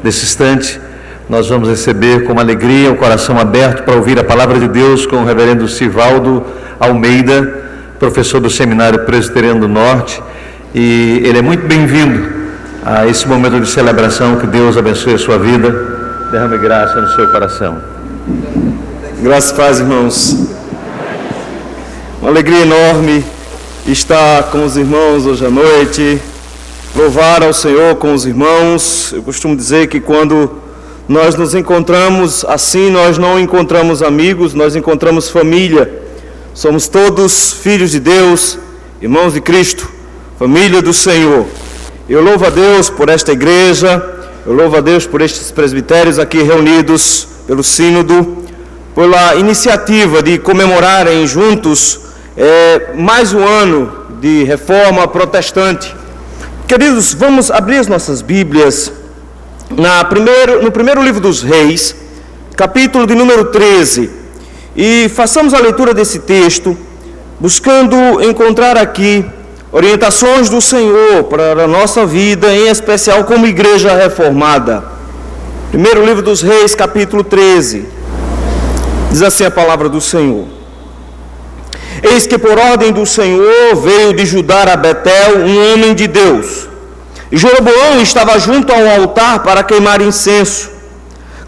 desse instante, nós vamos receber com alegria, o coração aberto para ouvir a palavra de Deus com o reverendo Sivaldo Almeida, professor do Seminário Presbiteriano do Norte, e ele é muito bem-vindo a esse momento de celebração. Que Deus abençoe a sua vida, derrame graça no seu coração. Graças a Deus, irmãos. Uma alegria enorme estar com os irmãos hoje à noite, louvar ao Senhor com os irmãos. Eu costumo dizer que quando nós nos encontramos assim, nós não encontramos amigos, nós encontramos família. Somos todos filhos de Deus, irmãos de Cristo, família do Senhor. Eu louvo a Deus por esta igreja, eu louvo a Deus por estes presbitérios aqui reunidos pelo Sínodo, pela iniciativa de comemorarem juntos mais um ano de reforma protestante. Queridos, vamos abrir as nossas Bíblias no primeiro livro dos Reis, capítulo de número 13, e façamos a leitura desse texto, buscando encontrar aqui orientações do Senhor para a nossa vida, em especial como igreja reformada. Primeiro livro dos Reis, capítulo 13, diz assim a palavra do Senhor: Eis que por ordem do Senhor veio de Judá a Betel um homem de Deus. E Jeroboão estava junto ao altar para queimar incenso.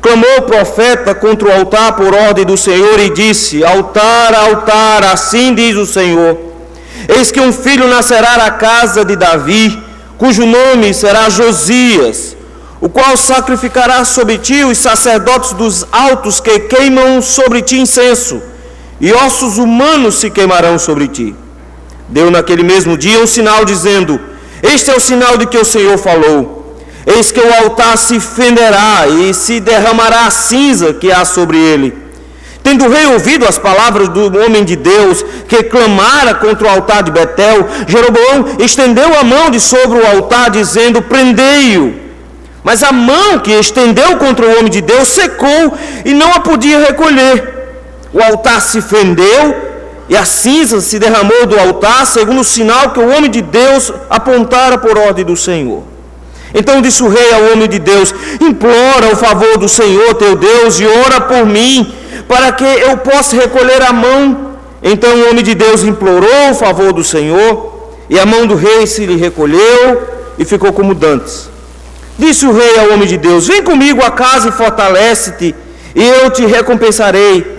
Clamou o profeta contra o altar por ordem do Senhor e disse: Altar, altar, assim diz o Senhor: Eis que um filho nascerá à casa de Davi, cujo nome será Josias, o qual sacrificará sobre ti os sacerdotes dos altos que queimam sobre ti incenso, e ossos humanos se queimarão sobre ti. Deu naquele mesmo dia um sinal dizendo: Este é o sinal de que o Senhor falou: Eis que o altar se fenderá e se derramará a cinza que há sobre ele. Tendo o rei ouvido as palavras do homem de Deus que clamara contra o altar de Betel, Jeroboão estendeu a mão de sobre o altar, dizendo: Prendei-o. Mas a mão que estendeu contra o homem de Deus secou e não a podia recolher. O altar se fendeu e a cinza se derramou do altar, segundo o sinal que o homem de Deus apontara por ordem do Senhor. Então disse o rei ao homem de Deus: Implora o favor do Senhor teu Deus e ora por mim, para que eu possa recolher a mão. Então o homem de Deus implorou o favor do Senhor, e a mão do rei se lhe recolheu e ficou como dantes. Disse o rei ao homem de Deus: Vem comigo a casa e fortalece-te, e eu te recompensarei.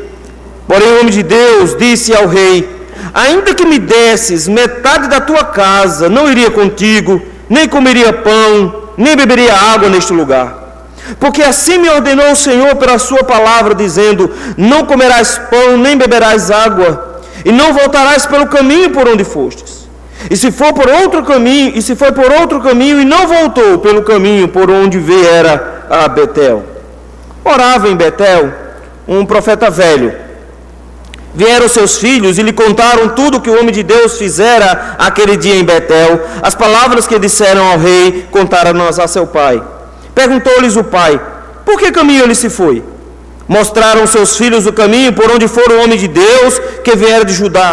Porém o homem de Deus disse ao rei: Ainda que me desses metade da tua casa, não iria contigo, nem comeria pão, nem beberia água neste lugar. Porque assim me ordenou o Senhor pela sua palavra, dizendo: Não comerás pão, nem beberás água, e não voltarás pelo caminho por onde fostes. E se for por outro caminho, e não voltou pelo caminho por onde viera a Betel. Orava em Betel um profeta velho. Vieram seus filhos e lhe contaram tudo o que o homem de Deus fizera aquele dia em Betel. As palavras que disseram ao rei, contaram-nas a seu pai. Perguntou-lhes o pai: Por que caminho ele se foi? Mostraram seus filhos o caminho por onde fora o homem de Deus que viera de Judá.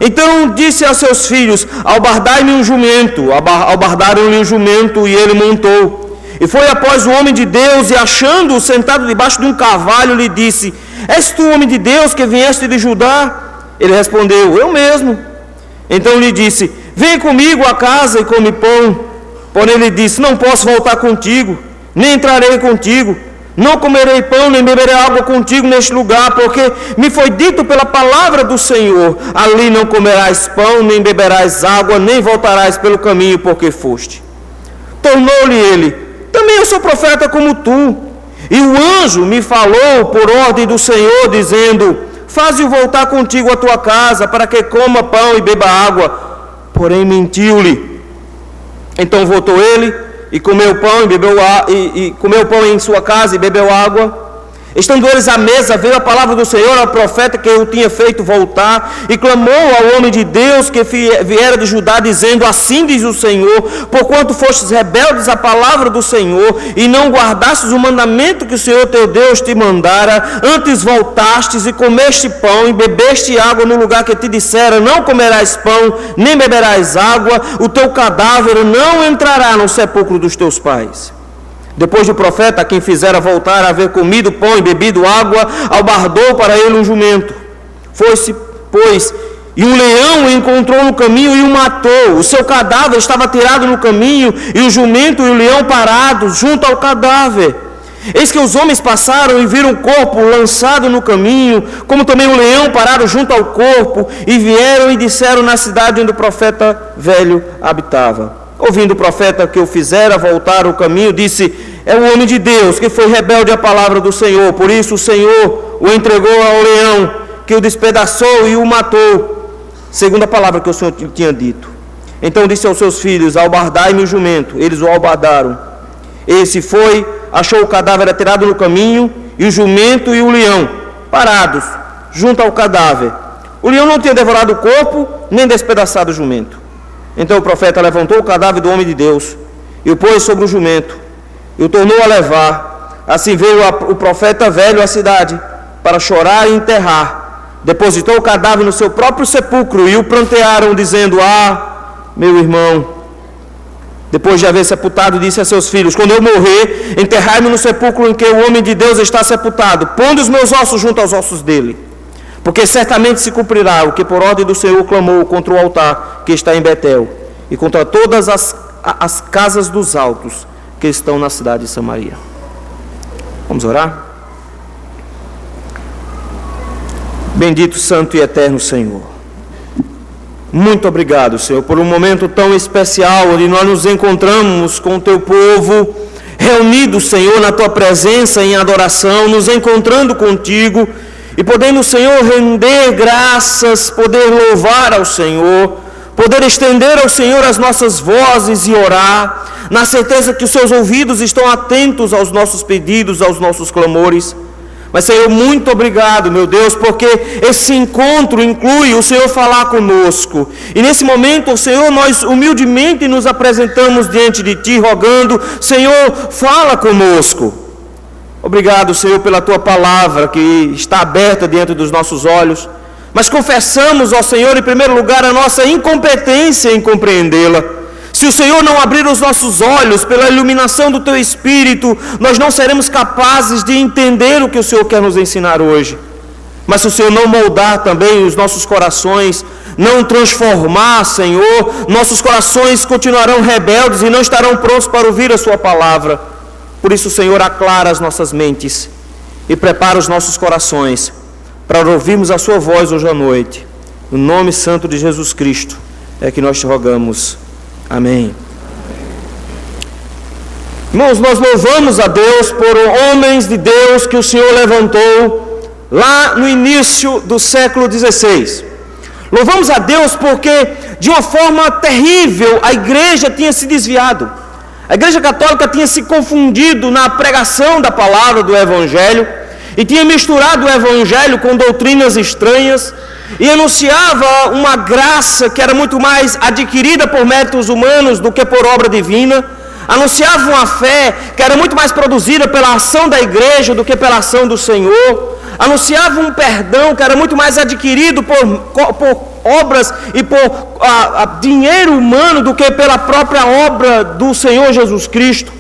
Então disse a seus filhos: Albardai-me um jumento. Albardaram-lhe um jumento e ele montou. E foi após o homem de Deus, e achando-o sentado debaixo de um carvalho, lhe disse: És tu, homem de Deus, que vieste de Judá? Ele respondeu: Eu mesmo. Então lhe disse: Vem comigo à casa e come pão. Porém ele disse: Não posso voltar contigo, nem entrarei contigo. Não comerei pão, nem beberei água contigo neste lugar, porque me foi dito pela palavra do Senhor: Ali não comerás pão, nem beberás água, nem voltarás pelo caminho por que foste. Tornou-lhe ele: Também eu sou profeta como tu. E o anjo me falou por ordem do Senhor, dizendo: Faze-o voltar contigo à tua casa, para que coma pão e beba água. Porém mentiu-lhe. Então voltou ele e comeu pão e comeu pão em sua casa e bebeu água. Estando eles à mesa, veio a palavra do Senhor ao profeta que o tinha feito voltar, e clamou ao homem de Deus que viera de Judá, dizendo: Assim diz o Senhor, porquanto fostes rebeldes à palavra do Senhor, e não guardastes o mandamento que o Senhor teu Deus te mandara, antes voltastes e comeste pão e bebeste água no lugar que te dissera: Não comerás pão, nem beberás água, o teu cadáver não entrará no sepulcro dos teus pais. Depois do profeta, a quem fizera voltar a haver comido pão e bebido água, albardou para ele um jumento. Foi-se, pois, e um leão o encontrou no caminho e o matou. O seu cadáver estava tirado no caminho, e o jumento e o leão parados junto ao cadáver. Eis que os homens passaram e viram o corpo lançado no caminho, como também o leão parado junto ao corpo, e vieram e disseram na cidade onde o profeta velho habitava. Ouvindo o profeta que o fizera voltar o caminho, disse: é o homem de Deus que foi rebelde à palavra do Senhor. Por isso o Senhor o entregou ao leão, que o despedaçou e o matou, segundo a palavra que o Senhor tinha dito. Então disse aos seus filhos: albardai-me o jumento. Eles o albardaram. Esse foi, achou o cadáver atirado no caminho, e o jumento e o leão parados junto ao cadáver. O leão não tinha devorado o corpo, nem despedaçado o jumento. Então o profeta levantou o cadáver do homem de Deus e o pôs sobre o jumento e o tornou a levar. Assim veio o profeta velho à cidade para chorar e enterrar. Depositou o cadáver no seu próprio sepulcro e o prantearam, dizendo: meu irmão. Depois de haver sepultado, disse a seus filhos: quando eu morrer, enterrai-me no sepulcro em que o homem de Deus está sepultado, pondo os meus ossos junto aos ossos dele. Porque certamente se cumprirá o que por ordem do Senhor clamou contra o altar que está em Betel, e contra todas as casas dos altos que estão na cidade de Samaria. Vamos orar? Bendito, santo e eterno Senhor, muito obrigado, Senhor, por um momento tão especial, onde nós nos encontramos com o Teu povo, reunidos, Senhor, na Tua presença em adoração, nos encontrando contigo, e podendo, Senhor, render graças, poder louvar ao Senhor, poder estender ao Senhor as nossas vozes e orar, na certeza que os seus ouvidos estão atentos aos nossos pedidos, aos nossos clamores. Mas, Senhor, muito obrigado, meu Deus, porque esse encontro inclui o Senhor falar conosco. E nesse momento, Senhor, nós humildemente nos apresentamos diante de Ti, rogando: Senhor, fala conosco. Obrigado, Senhor, pela Tua palavra que está aberta diante dos nossos olhos. Mas confessamos, ó Senhor, em primeiro lugar, a nossa incompetência em compreendê-la. Se o Senhor não abrir os nossos olhos pela iluminação do Teu Espírito, nós não seremos capazes de entender o que o Senhor quer nos ensinar hoje. Mas se o Senhor não moldar também os nossos corações, não transformar, Senhor, nossos corações continuarão rebeldes e não estarão prontos para ouvir a Sua palavra. Por isso, Senhor, aclara as nossas mentes e prepara os nossos corações para ouvirmos a Sua voz hoje à noite. No nome santo de Jesus Cristo é que nós te rogamos. Amém. Irmãos, nós louvamos a Deus por homens de Deus que o Senhor levantou lá no início do século XVI. Louvamos a Deus porque, de uma forma terrível, a igreja tinha se desviado. A igreja católica tinha se confundido na pregação da palavra do Evangelho e tinha misturado o Evangelho com doutrinas estranhas e anunciava uma graça que era muito mais adquirida por méritos humanos do que por obra divina. Anunciava uma fé que era muito mais produzida pela ação da igreja do que pela ação do Senhor. Anunciava um perdão que era muito mais adquirido por obras e por dinheiro humano do que pela própria obra do Senhor Jesus Cristo.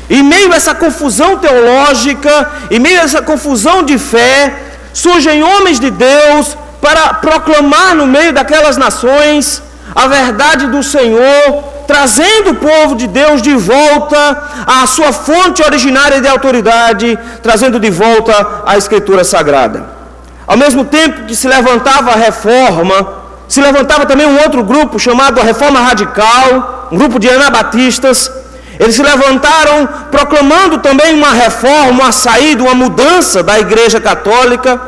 Em meio a essa confusão teológica, em meio a essa confusão de fé, surgem homens de Deus para proclamar no meio daquelas nações a verdade do Senhor, trazendo o povo de Deus de volta à sua fonte originária de autoridade, trazendo de volta a Escritura Sagrada. Ao mesmo tempo que se levantava a reforma, se levantava também um outro grupo chamado a Reforma Radical, um grupo de anabatistas. Eles se levantaram proclamando também uma reforma, uma saída, uma mudança da Igreja Católica.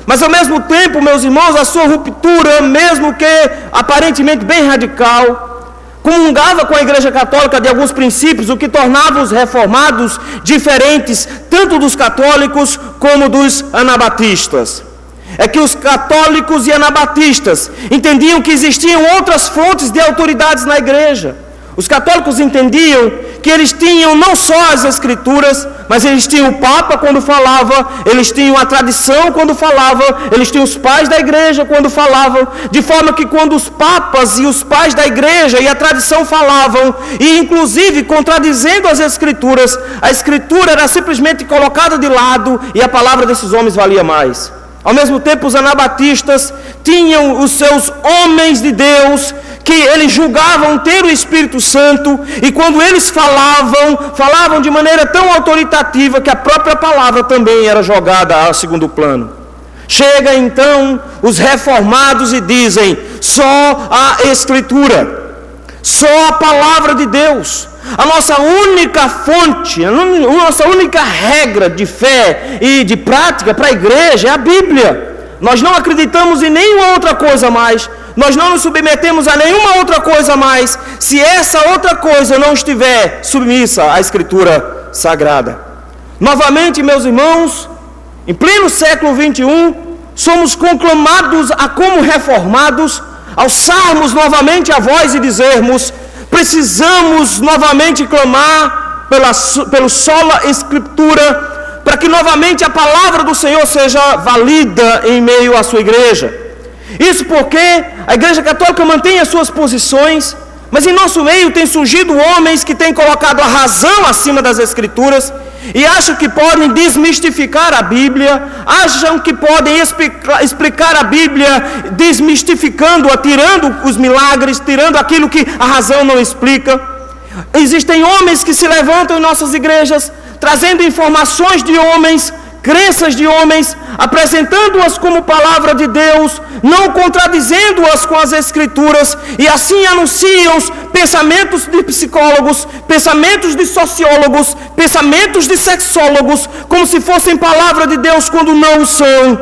Mas ao mesmo tempo, meus irmãos, a sua ruptura, mesmo que aparentemente bem radical, comungava com a Igreja Católica de alguns princípios, o que tornava os reformados diferentes, tanto dos católicos como dos anabatistas. É que os católicos e anabatistas entendiam que existiam outras fontes de autoridades na igreja. Os católicos entendiam que eles tinham não só as Escrituras, mas eles tinham o Papa quando falava, eles tinham a tradição quando falava, eles tinham os pais da igreja quando falavam, de forma que quando os papas e os pais da igreja e a tradição falavam, e inclusive contradizendo as Escrituras, a Escritura era simplesmente colocada de lado e a palavra desses homens valia mais. Ao mesmo tempo, os anabatistas tinham os seus homens de Deus, que eles julgavam ter o Espírito Santo, e quando eles falavam de maneira tão autoritativa que a própria palavra também era jogada a segundo plano. Chega então os reformados e dizem: só a Escritura, só a palavra de Deus. A nossa única fonte, a nossa única regra de fé e de prática para a igreja é a Bíblia. Nós não acreditamos em nenhuma outra coisa mais, nós não nos submetemos a nenhuma outra coisa mais, se essa outra coisa não estiver submissa à Escritura Sagrada. Novamente, meus irmãos, em pleno século 21, somos conclamados a, como reformados, alçarmos novamente a voz e dizermos: precisamos novamente clamar pelo sola Escritura, para que novamente a palavra do Senhor seja valida em meio à sua igreja. Isso porque a Igreja Católica mantém as suas posições, mas em nosso meio tem surgido homens que têm colocado a razão acima das Escrituras e acham que podem desmistificar a Bíblia, acham que podem explicar a Bíblia desmistificando-a, tirando os milagres, tirando aquilo que a razão não explica. Existem homens que se levantam em nossas igrejas, trazendo informações de homens, crenças de homens, apresentando-as como palavra de Deus, não contradizendo-as com as Escrituras, e assim anunciam pensamentos de psicólogos, pensamentos de sociólogos, pensamentos de sexólogos, como se fossem palavra de Deus quando não o são.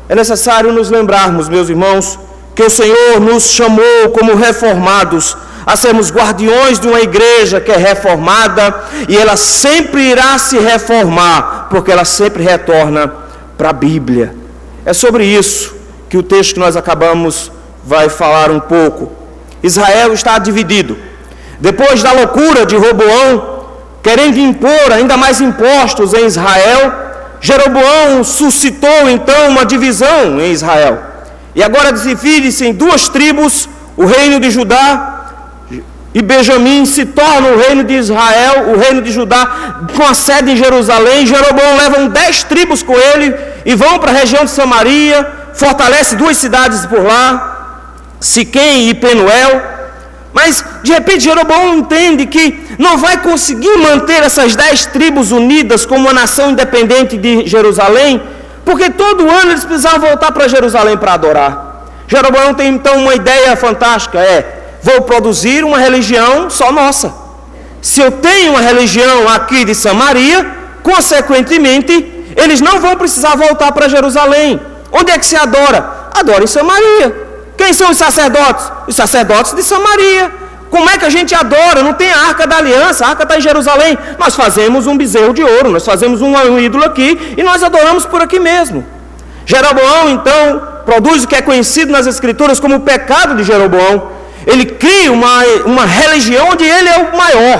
É necessário nos lembrarmos, meus irmãos, que o Senhor nos chamou como reformados a sermos guardiões de uma igreja que é reformada, e ela sempre irá se reformar, porque ela sempre retorna para a Bíblia. É sobre isso que o texto que nós acabamos vai falar um pouco. Israel está dividido. Depois da loucura de Roboão, querendo impor ainda mais impostos em Israel, Jeroboão suscitou então uma divisão em Israel. E agora divide-se em duas tribos, o reino de Judá e Benjamim se torna o reino de Israel, o reino de Judá, com a sede em Jerusalém. Jeroboão leva 10 tribos com ele e vão para a região de Samaria, fortalece 2 cidades por lá, Siquém e Penuel. Mas de repente Jeroboão entende que não vai conseguir manter essas 10 tribos unidas como uma nação independente de Jerusalém, porque todo ano eles precisavam voltar para Jerusalém para adorar. Jeroboão tem então uma ideia fantástica: vou produzir uma religião só nossa. Se eu tenho uma religião aqui de Samaria, consequentemente, eles não vão precisar voltar para Jerusalém. Onde é que se adora? Adora em Samaria. Quem são os sacerdotes? Os sacerdotes de Samaria. Como é que a gente adora? Não tem a Arca da Aliança, a Arca está em Jerusalém. Nós fazemos um bezerro de ouro, nós fazemos um ídolo aqui e nós adoramos por aqui mesmo. Jeroboão, então, produz o que é conhecido nas Escrituras como o pecado de Jeroboão. Ele cria uma religião onde ele é o maior,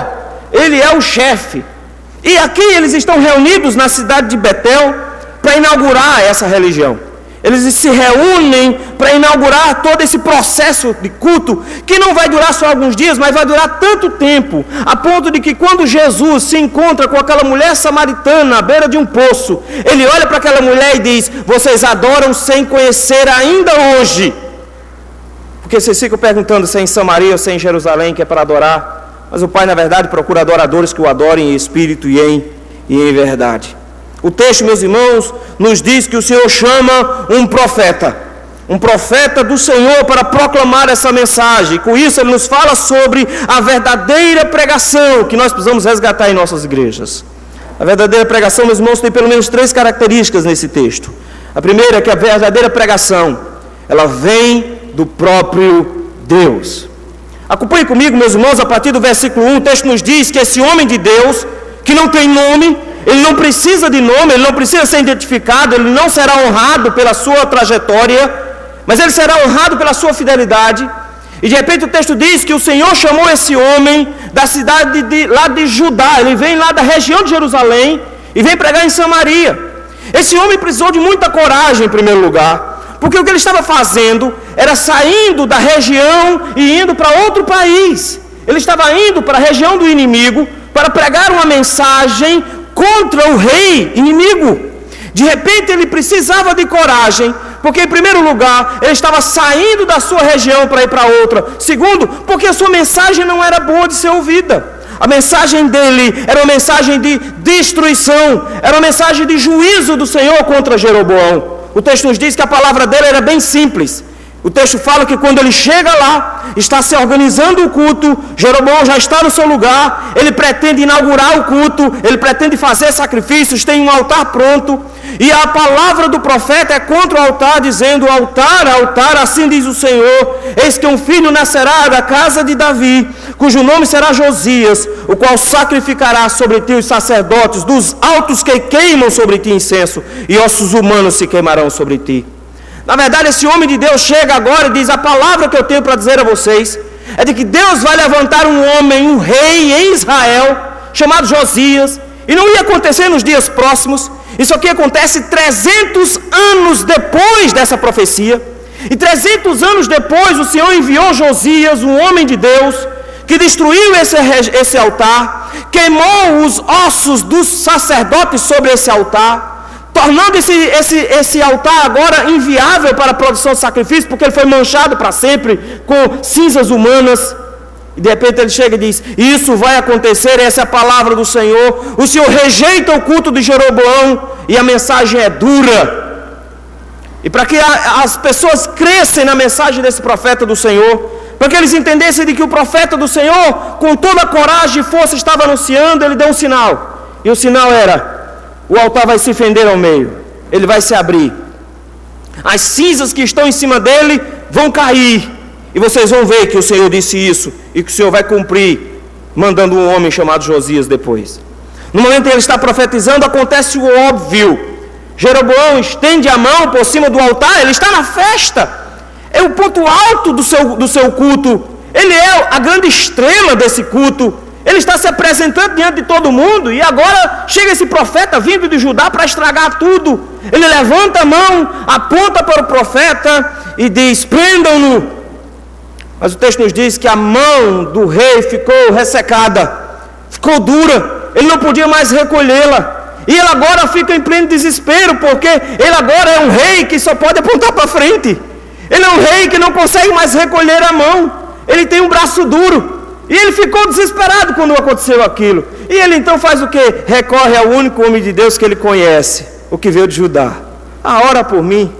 ele é o chefe. E aqui eles estão reunidos na cidade de Betel para inaugurar essa religião. Eles se reúnem para inaugurar todo esse processo de culto, que não vai durar só alguns dias, mas vai durar tanto tempo, a ponto de que quando Jesus se encontra com aquela mulher samaritana à beira de um poço, ele olha para aquela mulher e diz: vocês adoram sem conhecer ainda hoje. Porque vocês ficam perguntando se é em Samaria ou se é em Jerusalém que é para adorar, mas o Pai na verdade procura adoradores que o adorem em espírito e em verdade. O texto, meus irmãos, nos diz que o Senhor chama um profeta do Senhor para proclamar essa mensagem. Com isso ele nos fala sobre a verdadeira pregação que nós precisamos resgatar em nossas igrejas. A verdadeira pregação, meus irmãos, tem pelo menos 3 características nesse texto. A primeira é que a verdadeira pregação, ela vem do próprio Deus. Acompanhe comigo, meus irmãos, a partir do versículo 1, o texto nos diz que esse homem de Deus, que não tem nome, ele não precisa de nome, ele não precisa ser identificado, ele não será honrado pela sua trajetória, mas ele será honrado pela sua fidelidade. E de repente o texto diz que o Senhor chamou esse homem da cidade lá de Judá. Ele vem lá da região de Jerusalém e vem pregar em Samaria. Esse homem precisou de muita coragem, em primeiro lugar, porque o que ele estava fazendo era saindo da região e indo para outro país. Ele estava indo para a região do inimigo para pregar uma mensagem contra o rei inimigo. De repente ele precisava de coragem, porque em primeiro lugar ele estava saindo da sua região para ir para outra. Segundo, porque a sua mensagem não era boa de ser ouvida. A mensagem dele era uma mensagem de destruição, era uma mensagem de juízo do Senhor contra Jeroboão. O texto nos diz que a palavra dele era bem simples. O texto fala que quando ele chega lá, está se organizando o culto, Jeroboão já está no seu lugar, ele pretende inaugurar o culto, ele pretende fazer sacrifícios, tem um altar pronto, e a palavra do profeta é contra o altar, dizendo: altar, altar, assim diz o Senhor, eis que um filho nascerá da casa de Davi, cujo nome será Josias, o qual sacrificará sobre ti os sacerdotes, dos altos que queimam sobre ti incenso, e ossos humanos se queimarão sobre ti. Na verdade, esse homem de Deus chega agora e diz: a palavra que eu tenho para dizer a vocês é de que Deus vai levantar um homem, um rei em Israel, chamado Josias, e não ia acontecer nos dias próximos. Isso aqui acontece 300 anos depois dessa profecia, e 300 anos depois o Senhor enviou Josias, um homem de Deus, que destruiu esse altar, queimou os ossos dos sacerdotes sobre esse altar, tornando esse altar agora inviável para a produção de sacrifício, porque ele foi manchado para sempre com cinzas humanas. E de repente ele chega e diz: isso vai acontecer, essa é a palavra do Senhor. O Senhor rejeita o culto de Jeroboão e a mensagem é dura. E para que as pessoas crescem na mensagem desse profeta do Senhor, para que eles entendessem de que o profeta do Senhor, com toda a coragem e força, estava anunciando, ele deu um sinal. E o sinal era: o altar vai se fender ao meio, ele vai se abrir, as cinzas que estão em cima dele vão cair, e vocês vão ver que o Senhor disse isso, e que o Senhor vai cumprir, mandando um homem chamado Josias depois. No momento em que ele está profetizando, acontece o óbvio. Jeroboão estende a mão por cima do altar, ele está na festa, é o ponto alto do seu culto, ele é a grande estrela desse culto. Ele está se apresentando diante de todo mundo, e agora chega esse profeta vindo de Judá para estragar tudo. Ele levanta a mão, aponta para o profeta e diz: prendam-no. Mas o texto nos diz que a mão do rei ficou ressecada, ficou dura, ele não podia mais recolhê-la. E ele agora fica em pleno desespero, porque ele agora é um rei que só pode apontar para frente. Ele é um rei que não consegue mais recolher a mão, ele tem um braço duro. E ele ficou desesperado quando aconteceu aquilo. E ele então faz o quê? Recorre ao único homem de Deus que ele conhece, o que veio de Judá. Ora por mim.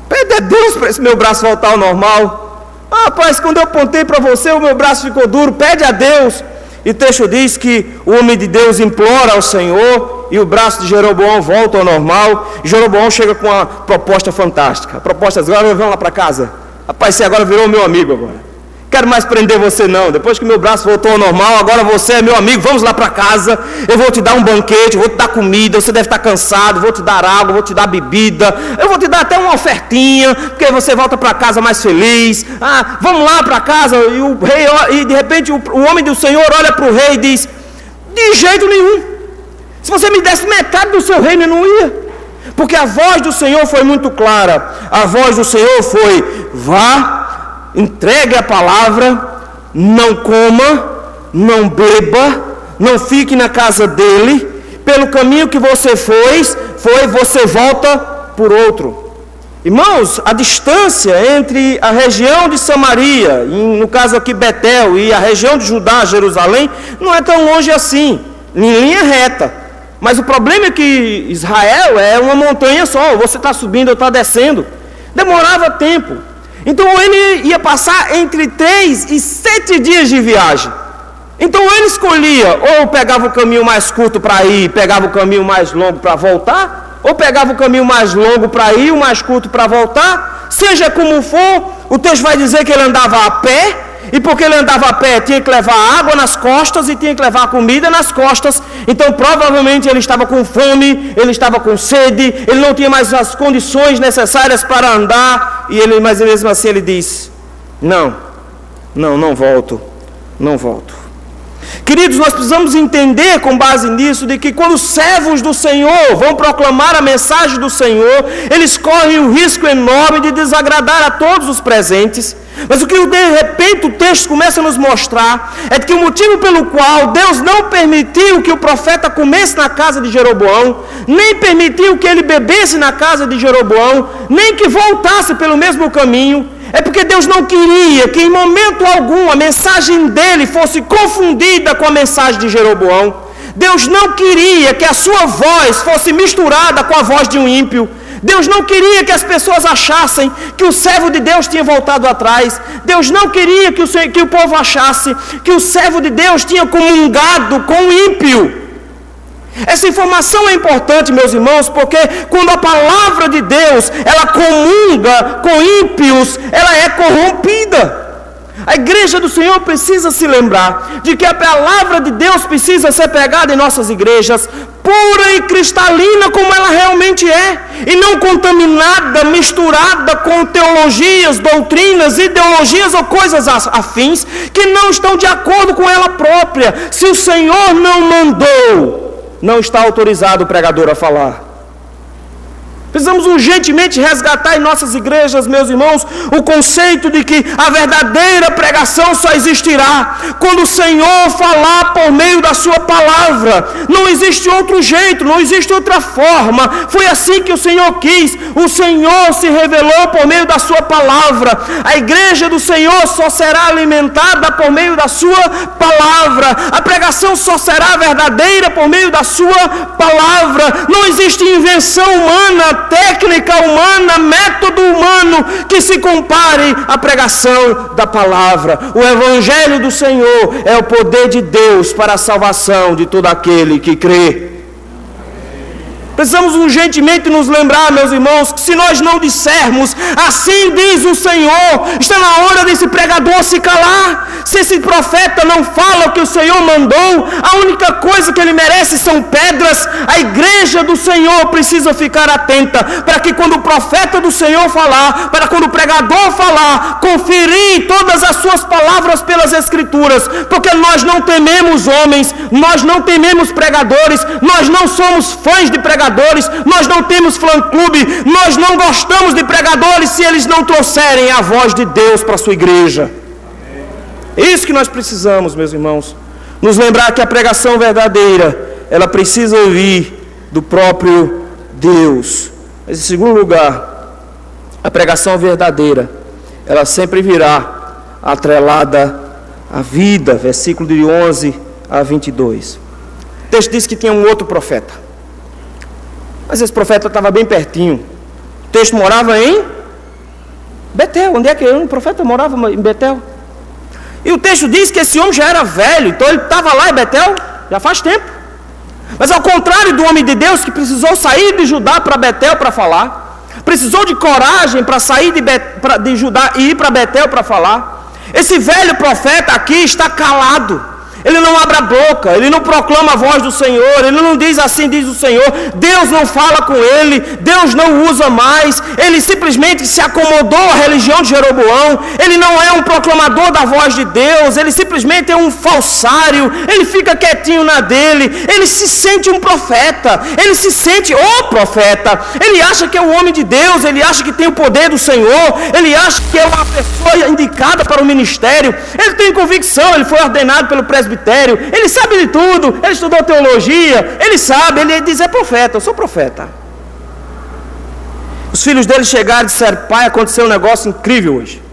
Pede a Deus para esse meu braço voltar ao normal. Rapaz, quando eu apontei para você, o meu braço ficou duro. Pede a Deus. E o texto diz que o homem de Deus implora ao Senhor, e o braço de Jeroboão volta ao normal. E Jeroboão chega com uma proposta fantástica. A proposta é: agora vamos lá para casa. Rapaz, você agora virou meu amigo agora. Quero mais prender você não, depois que meu braço voltou ao normal, agora você é meu amigo, vamos lá para casa, eu vou te dar um banquete, eu vou te dar comida, você deve estar cansado, vou te dar água, vou te dar bebida, eu vou te dar até uma ofertinha, porque você volta para casa mais feliz. Vamos lá para casa. E o rei, e de repente o homem do Senhor olha para o rei e diz: de jeito nenhum, se você me desse metade do seu reino eu não ia, porque a voz do Senhor foi muito clara. A voz do Senhor foi: vá, entregue a palavra, não coma, não beba, não fique na casa dele, pelo caminho que você você volta por outro. Irmãos, a distância entre a região de Samaria, no caso aqui Betel, e a região de Judá, Jerusalém, não é tão longe assim, em linha reta. Mas o problema é que Israel é uma montanha só, você está subindo ou está descendo, demorava tempo. Então ele ia passar entre 3 e 7 dias de viagem. Então ele escolhia, ou pegava o caminho mais curto para ir, pegava o caminho mais longo para voltar, ou pegava o caminho mais longo para ir, o mais curto para voltar. Seja como for, o texto vai dizer que ele andava a pé, e porque ele andava a pé, tinha que levar água nas costas e tinha que levar comida nas costas. Então provavelmente ele estava com fome, ele estava com sede, ele não tinha mais as condições necessárias para andar. Mas mesmo assim ele diz: não, não volto. Queridos, nós precisamos entender com base nisso, de que quando os servos do Senhor vão proclamar a mensagem do Senhor, eles correm um risco enorme de desagradar a todos os presentes. Mas o que de repente o texto começa a nos mostrar é que o motivo pelo qual Deus não permitiu que o profeta comesse na casa de Jeroboão, nem permitiu que ele bebesse na casa de Jeroboão, nem que voltasse pelo mesmo caminho, é porque Deus não queria que em momento algum a mensagem dele fosse confundida com a mensagem de Jeroboão. Deus não queria que a sua voz fosse misturada com a voz de um ímpio. Deus não queria que as pessoas achassem que o servo de Deus tinha voltado atrás. Deus não queria que o povo achasse que o servo de Deus tinha comungado com o ímpio. Essa informação é importante, meus irmãos, porque quando a palavra de Deus, ela comunga com ímpios, ela é corrompida. A igreja do Senhor precisa se lembrar de que a palavra de Deus precisa ser pregada em nossas igrejas, pura e cristalina como ela realmente é, e não contaminada, misturada com teologias, doutrinas, ideologias ou coisas afins que não estão de acordo com ela própria. Se o Senhor não mandou, não está autorizado o pregador a falar. Precisamos urgentemente resgatar em nossas igrejas, meus irmãos, o conceito de que a verdadeira pregação só existirá quando o Senhor falar por meio da sua palavra. Não existe outro jeito, não existe outra forma. Foi assim que o Senhor quis. O Senhor se revelou por meio da sua palavra. A igreja do Senhor só será alimentada por meio da sua palavra. A pregação só será verdadeira por meio da sua palavra. Não existe invenção humana, técnica humana, método humano que se compare à pregação da palavra. O Evangelho do Senhor é o poder de Deus para a salvação de todo aquele que crê. Precisamos urgentemente nos lembrar, meus irmãos, que se nós não dissermos, assim diz o Senhor, está na hora desse pregador se calar. Se esse profeta não fala o que o Senhor mandou, a única coisa que ele merece são pedras. A igreja do Senhor precisa ficar atenta, para que quando o profeta do Senhor falar, para quando o pregador falar, conferir todas as suas palavras pelas Escrituras, porque nós não tememos homens, nós não tememos pregadores, nós não somos fãs de pregadores, nós não temos fã-clube, nós não gostamos de pregadores se eles não trouxerem a voz de Deus para a sua igreja. É isso que nós precisamos, meus irmãos, nos lembrar que a pregação verdadeira, ela precisa vir do próprio Deus. Mas em segundo lugar, a pregação verdadeira, ela sempre virá atrelada à vida, versículo de 11 a 22. O texto diz que tinha um outro profeta, mas esse profeta estava bem pertinho. O texto morava em Betel. Onde é que o profeta morava? Em Betel. E o texto diz que esse homem já era velho, então ele estava lá em Betel já faz tempo. Mas ao contrário do homem de Deus que precisou sair de Judá para Betel para falar, precisou de coragem para sair de Judá e ir para Betel para falar, esse velho profeta aqui está calado. Ele não abre a boca, ele não proclama a voz do Senhor, ele não diz assim diz o Senhor. Deus não fala com ele, Deus não usa mais, ele simplesmente se acomodou à religião de Jeroboão. Ele não é um proclamador da voz de Deus, ele simplesmente é um falsário, ele fica quietinho na dele. Ele se sente um profeta, ele se sente o profeta, ele acha que é o homem de Deus, ele acha que tem o poder do Senhor, ele acha que é uma pessoa indicada para o ministério. Ele tem convicção, ele foi ordenado pelo presbitério, ele sabe de tudo, ele estudou teologia, ele sabe, ele diz, é profeta, eu sou profeta. Os filhos dele chegaram e disseram, pai, aconteceu um negócio incrível hoje.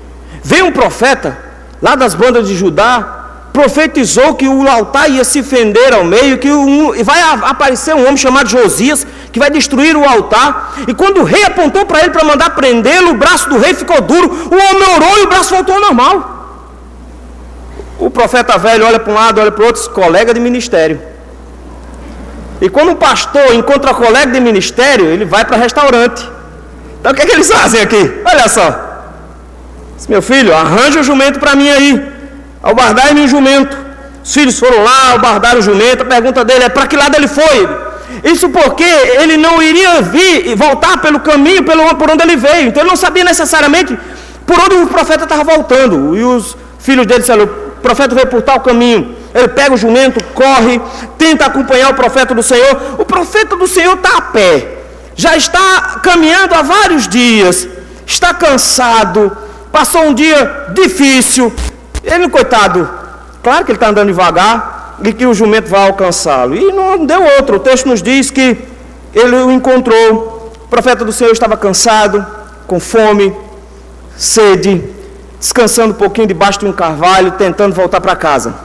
Veio um profeta, lá das bandas de Judá, profetizou que o altar ia se fender ao meio, que vai aparecer um homem chamado Josias, que vai destruir o altar. E quando o rei apontou para ele para mandar prendê-lo, o braço do rei ficou duro, o homem orou e o braço voltou ao normal. O profeta velho olha para um lado, olha para o outro, colega de ministério. E quando um pastor encontra colega de ministério, ele vai para restaurante. Então o que é que eles fazem aqui? Olha só. Diz, meu filho, arranja o jumento para mim aí. Albardai-me um jumento. Os filhos foram lá, albardaram o jumento. A pergunta dele é, para que lado ele foi? Isso porque ele não iria vir e voltar pelo caminho por onde ele veio. Então ele não sabia necessariamente por onde o profeta estava voltando. E os filhos dele disseram: o profeta veio por tal caminho. Ele pega o jumento, corre, tenta acompanhar o profeta do Senhor. O profeta do Senhor está a pé, já está caminhando há vários dias, está cansado, passou um dia difícil. Ele, coitado, claro que ele está andando devagar e que o jumento vai alcançá-lo. E não deu outro. O texto nos diz que ele o encontrou. O profeta do Senhor estava cansado, com fome, sede, descansando um pouquinho debaixo de um carvalho, tentando voltar para casa.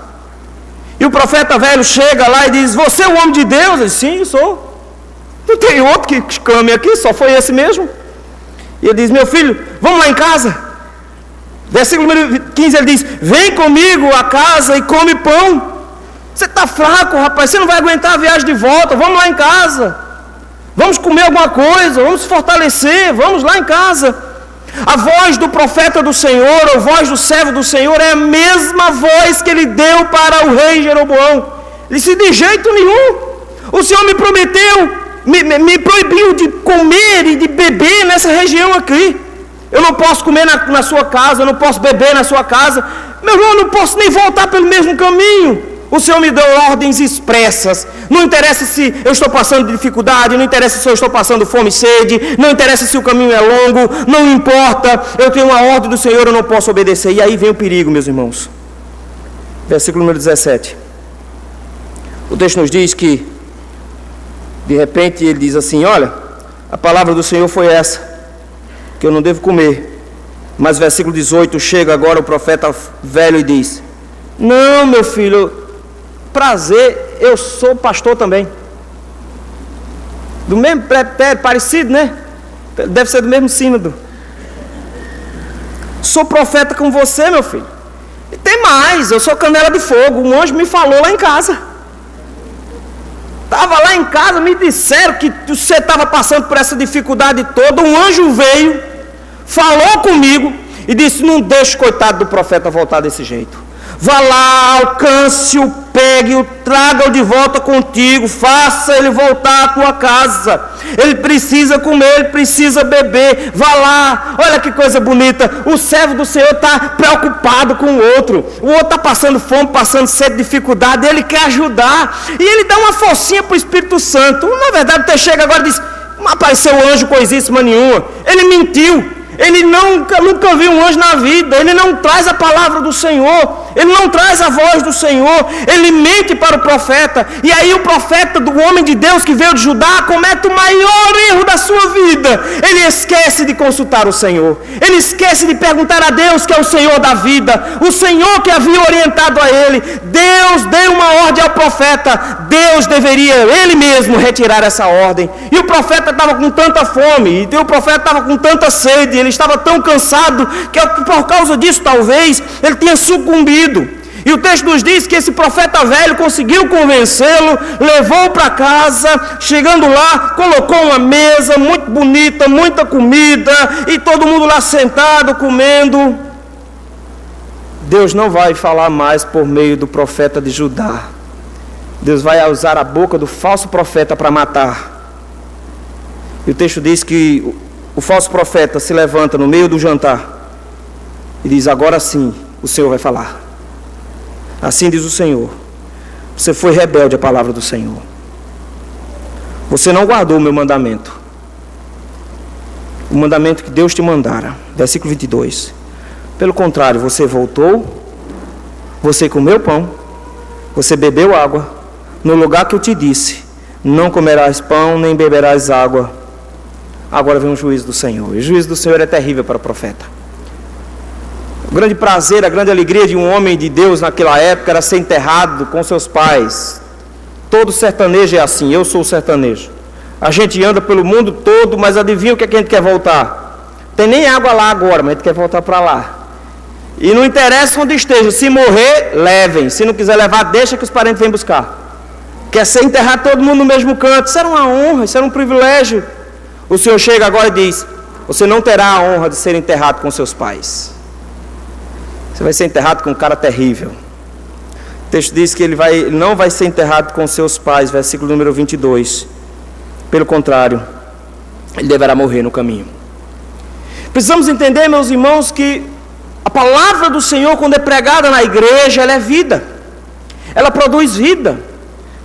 E o profeta velho chega lá e diz: você é o homem de Deus? Ele diz: sim, sou. Não tem outro que clame aqui, só foi esse mesmo. E ele diz: meu filho, vamos lá em casa. Versículo número 15, ele diz: vem comigo a casa e come pão. Você está fraco, rapaz, você não vai aguentar a viagem de volta. Vamos lá em casa, vamos comer alguma coisa, vamos se fortalecer, vamos lá em casa. A voz do profeta do Senhor, a voz do servo do Senhor é a mesma voz que ele deu para o rei Jeroboão. Ele disse: de jeito nenhum, o Senhor me prometeu, me proibiu de comer e de beber nessa região aqui. Eu não posso comer na sua casa, eu não posso beber na sua casa. Meu irmão, eu não posso nem voltar pelo mesmo caminho. O Senhor me deu ordens expressas. Não interessa se eu estou passando de dificuldade, não interessa se eu estou passando fome e sede, não interessa se o caminho é longo, não importa. Eu tenho uma ordem do Senhor, eu não posso obedecer. E aí vem o perigo, meus irmãos. Versículo número 17. O texto nos diz que, de repente, ele diz assim: olha, a palavra do Senhor foi essa, que eu não devo comer. Mas versículo 18, chega agora o profeta velho e diz: não, meu filho, prazer, eu sou pastor também. Do mesmo parecido, né? Deve ser do mesmo sínodo. Sou profeta com você, meu filho. E tem mais, eu sou canela de fogo. Um anjo me falou lá em casa. Estava lá em casa, me disseram que você estava passando por essa dificuldade toda. Um anjo veio, falou comigo e disse: não deixe o coitado do profeta voltar desse jeito. Vá lá, alcance-o, pegue-o, traga-o de volta contigo, faça ele voltar à tua casa. Ele precisa comer, ele precisa beber. Vá lá, olha que coisa bonita. O servo do Senhor está preocupado com o outro está passando fome, passando sede, dificuldade, ele quer ajudar. E ele dá uma forcinha para o Espírito Santo. Na verdade, você chega agora e diz: não apareceu anjo coisíssima nenhuma. Ele mentiu. Ele nunca viu um anjo na vida. Ele não traz a palavra do Senhor, ele não traz a voz do Senhor, ele mente para o profeta. E aí o profeta, do homem de Deus que veio de Judá, comete o maior erro da sua vida. Ele esquece de consultar o Senhor, ele esquece de perguntar a Deus, que é o Senhor da vida, o Senhor que havia orientado a ele. Deus deu uma ordem ao profeta, Deus deveria ele mesmo retirar essa ordem. E o profeta estava com tanta fome, e o profeta estava com tanta sede, ele estava tão cansado, que por causa disso talvez ele tenha sucumbido. E o texto nos diz que esse profeta velho conseguiu convencê-lo, levou para casa, chegando lá, colocou uma mesa muito bonita, muita comida, e todo mundo lá sentado, comendo. Deus não vai falar mais por meio do profeta de Judá. Deus vai usar a boca do falso profeta para matar. E o texto diz que o falso profeta se levanta no meio do jantar e diz: agora sim o Senhor vai falar. Assim diz o Senhor: você foi rebelde à palavra do Senhor, você não guardou o meu mandamento, o mandamento que Deus te mandara. Versículo 22. Pelo contrário, você voltou, você comeu pão, você bebeu água, no lugar que eu te disse: não comerás pão, nem beberás água. Agora vem o juízo do Senhor. E o juízo do Senhor é terrível para o profeta. O grande prazer, a grande alegria de um homem de Deus naquela época era ser enterrado com seus pais. Todo sertanejo é assim. Eu sou sertanejo. A gente anda pelo mundo todo, mas adivinha o que a gente quer voltar? Tem nem água lá agora, mas a gente quer voltar para lá. E não interessa onde esteja. Se morrer, levem. Se não quiser levar, deixa que os parentes venham buscar. Quer ser enterrado todo mundo no mesmo canto. Isso era uma honra, isso era um privilégio. O Senhor chega agora e diz: você não terá a honra de ser enterrado com seus pais. Você vai ser enterrado com um cara terrível. O texto diz que ele não vai ser enterrado com seus pais, versículo número 22. Pelo contrário, ele deverá morrer no caminho. Precisamos entender, meus irmãos, que a palavra do Senhor, quando é pregada na igreja, ela é vida. Ela produz vida.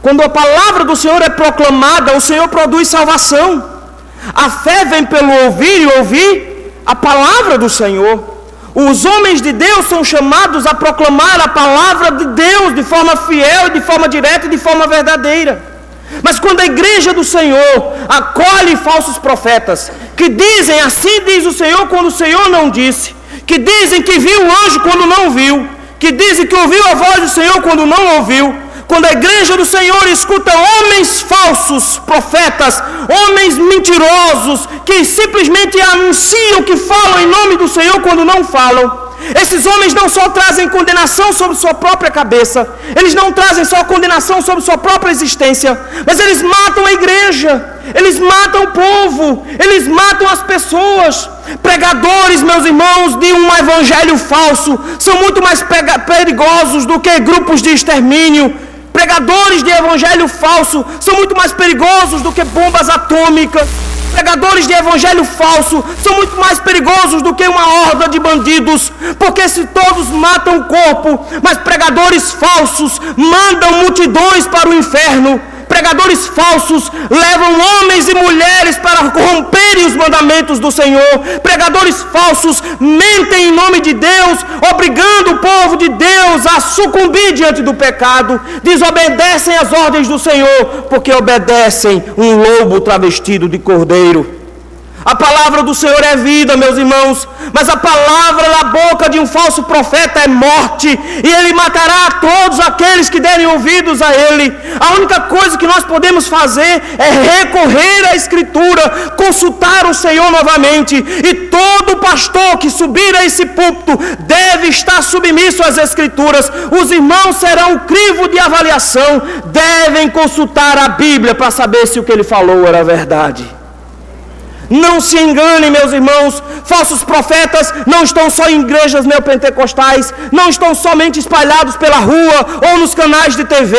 Quando a palavra do Senhor é proclamada, o Senhor produz salvação. A fé vem pelo ouvir e ouvir a palavra do Senhor. Os homens de Deus são chamados a proclamar a palavra de Deus de forma fiel, de forma direta e de forma verdadeira. Mas quando a igreja do Senhor acolhe falsos profetas, que dizem assim diz o Senhor quando o Senhor não disse, que dizem que viu o anjo quando não viu, que dizem que ouviu a voz do Senhor quando não ouviu, quando a igreja do Senhor escuta homens falsos, profetas, homens mentirosos, que simplesmente anunciam que falam em nome do Senhor quando não falam, esses homens não só trazem condenação sobre sua própria cabeça, eles não trazem só condenação sobre sua própria existência, mas eles matam a igreja, eles matam o povo, eles matam as pessoas. Pregadores, meus irmãos, de um evangelho falso são muito mais perigosos do que grupos de extermínio. Pregadores de evangelho falso são muito mais perigosos do que bombas atômicas. Pregadores de evangelho falso são muito mais perigosos do que uma horda de bandidos, porque se todos matam o corpo, mas pregadores falsos mandam multidões para o inferno. Pregadores falsos levam homens e mulheres para corromperem os mandamentos do Senhor. Pregadores falsos mentem em nome de Deus, obrigando o povo de Deus a sucumbir diante do pecado. Desobedecem às ordens do Senhor, porque obedecem um lobo travestido de cordeiro. A palavra do Senhor é vida, meus irmãos, mas a palavra na boca de um falso profeta é morte, e ele matará a todos aqueles que derem ouvidos a ele. A única coisa que nós podemos fazer é recorrer à Escritura, consultar o Senhor novamente, e todo pastor que subir a esse púlpito deve estar submisso às Escrituras. Os irmãos serão o crivo de avaliação, devem consultar a Bíblia para saber se o que ele falou era verdade. Não se enganem, meus irmãos, falsos profetas não estão só em igrejas neopentecostais, não estão somente espalhados pela rua ou nos canais de TV.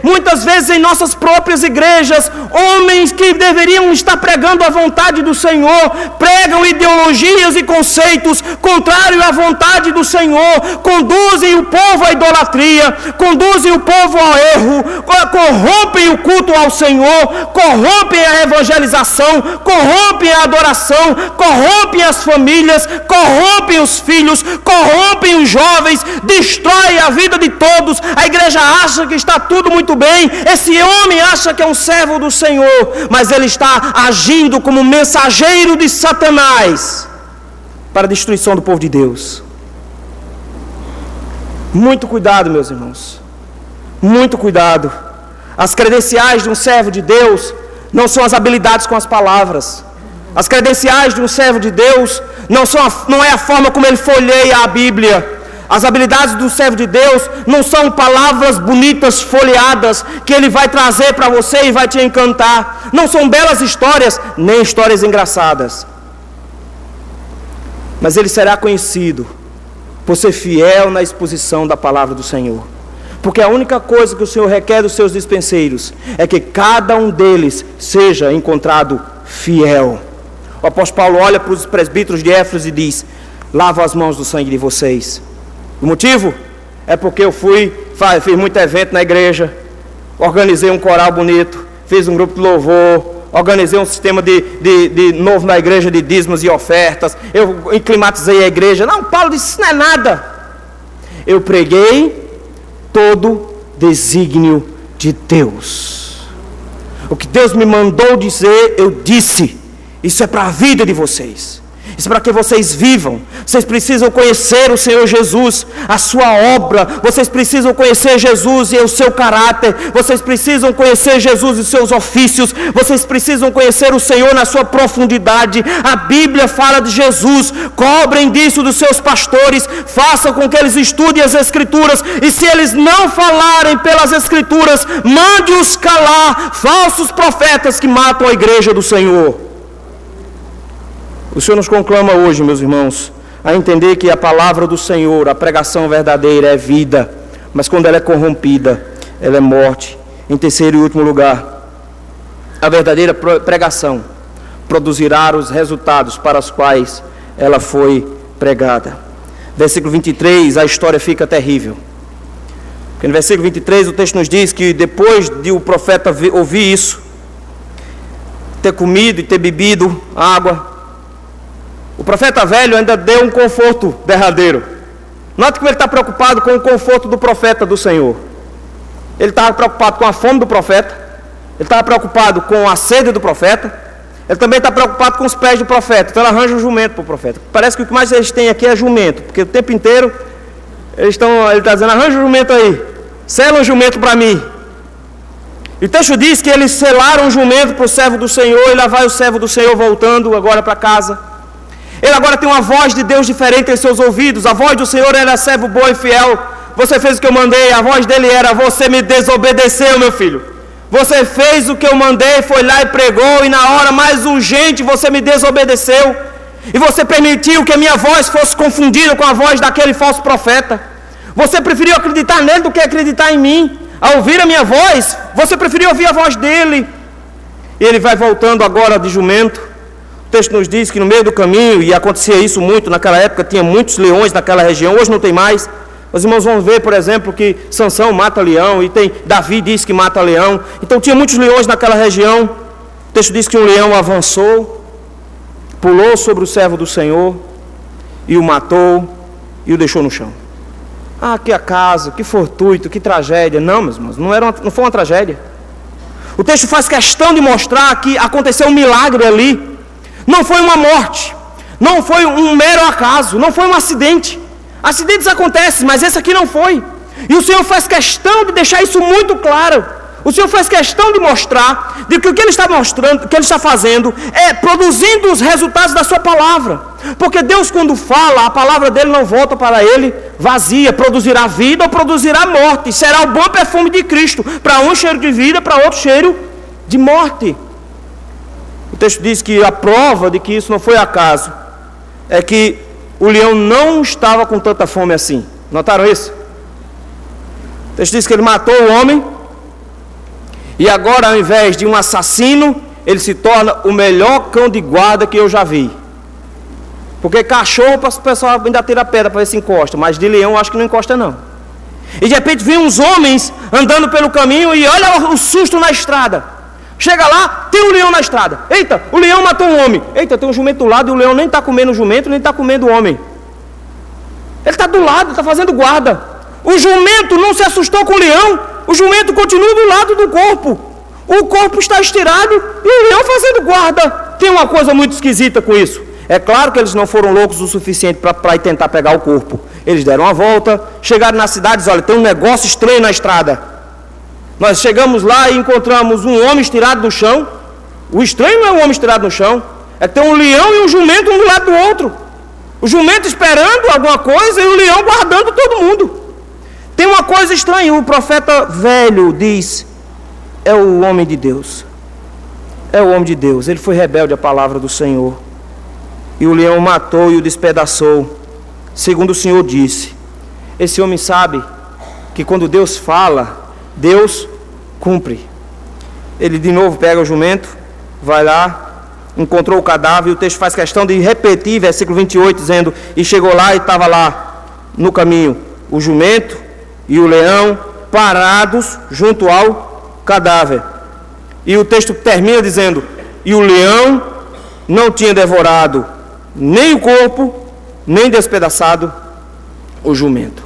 Muitas vezes em nossas próprias igrejas, homens que deveriam estar pregando a vontade do Senhor, pregam ideologias e conceitos contrários à vontade do Senhor, conduzem o povo à idolatria, conduzem o povo ao erro, corrompem o culto ao Senhor, corrompem a evangelização, corrompem a adoração, corrompem as famílias, corrompem os filhos, corrompem os jovens, destrói a vida de todos. A igreja acha que está tudo muito bem, esse homem acha que é um servo do Senhor, mas ele está agindo como mensageiro de Satanás para a destruição do povo de Deus. Muito cuidado, meus irmãos, muito cuidado. As credenciais de um servo de Deus não são as habilidades com as palavras. As credenciais de um servo de Deus não é a forma como ele folheia a Bíblia. As habilidades do servo de Deus não são palavras bonitas folheadas que ele vai trazer para você e vai te encantar. Não são belas histórias, nem histórias engraçadas. Mas ele será conhecido por ser fiel na exposição da palavra do Senhor. Porque a única coisa que o Senhor requer dos seus dispenseiros é que cada um deles seja encontrado fiel. O apóstolo Paulo olha para os presbíteros de Éfeso e diz: lavo as mãos do sangue de vocês. O motivo é porque eu fiz muito evento na igreja, organizei um coral bonito, fiz um grupo de louvor, organizei um sistema de novo na igreja de dízimos e ofertas, eu climatizei a igreja. Não, Paulo disse: isso não é nada. Eu preguei todo desígnio de Deus. O que Deus me mandou dizer, eu disse. Isso é para a vida de vocês. Isso é para que vocês vivam. Vocês precisam conhecer o Senhor Jesus, a sua obra. Vocês precisam conhecer Jesus e o seu caráter. Vocês precisam conhecer Jesus e os seus ofícios. Vocês precisam conhecer o Senhor na sua profundidade. A Bíblia fala de Jesus. Cobrem disso dos seus pastores. Façam com que eles estudem as Escrituras. E se eles não falarem pelas Escrituras, mande-os calar falsos profetas que matam a igreja do Senhor. O Senhor nos conclama hoje, meus irmãos, a entender que a palavra do Senhor, a pregação verdadeira é vida, mas quando ela é corrompida, ela é morte. Em terceiro e último lugar, a verdadeira pregação produzirá os resultados para os quais ela foi pregada. Versículo 23, a história fica terrível. Porque no versículo 23 o texto nos diz que depois de o profeta ouvir isso, ter comido e ter bebido água, o profeta velho ainda deu um conforto derradeiro. Note que ele está preocupado com o conforto do profeta do Senhor. Ele estava preocupado com a fome do profeta, ele estava preocupado com a sede do profeta, ele também está preocupado com os pés do profeta. Então ele arranja um jumento para o profeta. Parece que o que mais eles têm aqui é jumento, porque o tempo inteiro ele está dizendo: arranja um jumento aí, sela um jumento para mim. E o texto diz que eles selaram um jumento para o servo do Senhor, e lá vai o servo do Senhor voltando agora para casa. Ele agora tem uma voz de Deus diferente em seus ouvidos. A voz do Senhor era: servo bom e fiel, você fez o que eu mandei. A voz dele era: você me desobedeceu, meu filho. Você fez o que eu mandei, foi lá e pregou, e na hora mais urgente você me desobedeceu. E você permitiu que a minha voz fosse confundida com a voz daquele falso profeta. Você preferiu acreditar nele do que acreditar em mim. Ao ouvir a minha voz, você preferiu ouvir a voz dele. E ele vai voltando agora de jumento. O texto nos diz que no meio do caminho, e acontecia isso muito naquela época, tinha muitos leões naquela região, hoje não tem mais. Os irmãos vão ver, por exemplo, que Sansão mata leão, e Davi diz que mata leão. Então tinha muitos leões naquela região. O texto diz que um leão avançou, pulou sobre o servo do Senhor, e o matou, e o deixou no chão. Ah, que acaso, que fortuito, que tragédia. Não, meus irmãos, não foi uma tragédia. O texto faz questão de mostrar que aconteceu um milagre ali. Não foi uma morte, não foi um mero acaso, não foi um acidente. Acidentes acontecem, mas esse aqui não foi. E o Senhor faz questão de deixar isso muito claro. O Senhor faz questão de mostrar de que o que Ele está mostrando, o que Ele está fazendo, é produzindo os resultados da sua palavra. Porque Deus, quando fala, a palavra dele não volta para Ele vazia. Produzirá vida ou produzirá morte. Será o bom perfume de Cristo. Para um cheiro de vida, para outro cheiro de morte. O texto diz que a prova de que isso não foi acaso é que o leão não estava com tanta fome assim. Notaram isso? O texto diz que ele matou o homem, e agora, ao invés de um assassino, ele se torna o melhor cão de guarda que eu já vi. Porque cachorro, o pessoal ainda tira pedra para ver se encosta, mas de leão eu acho que não encosta não. E de repente vem uns homens andando pelo caminho, e olha o susto na estrada. Chega lá, tem um leão na estrada. Eita, o leão matou um homem. Eita, tem um jumento do lado, e o leão nem está comendo o jumento, nem está comendo o homem. Ele está do lado, está fazendo guarda. O jumento não se assustou com o leão. O jumento continua do lado do corpo. O corpo está estirado e o leão fazendo guarda. Tem uma coisa muito esquisita com isso. É claro que eles não foram loucos o suficiente para ir tentar pegar o corpo. Eles deram uma volta, chegaram na cidade e disseram: olha, tem um negócio estranho na estrada. Nós chegamos lá e encontramos um homem estirado no chão. O estranho não é um homem estirado no chão, é ter um leão e um jumento um do lado do outro. O jumento esperando alguma coisa e o leão guardando todo mundo. Tem uma coisa estranha. O profeta velho diz: é o homem de Deus. É o homem de Deus. Ele foi rebelde à palavra do Senhor. E o leão o matou e o despedaçou, segundo o Senhor disse. Esse homem sabe que quando Deus fala, Deus cumpre. Ele de novo pega o jumento, vai lá, encontrou o cadáver, e o texto faz questão de repetir, versículo 28, dizendo: e chegou lá e estava lá no caminho o jumento e o leão parados junto ao cadáver. E o texto termina dizendo: e o leão não tinha devorado nem o corpo, nem despedaçado o jumento.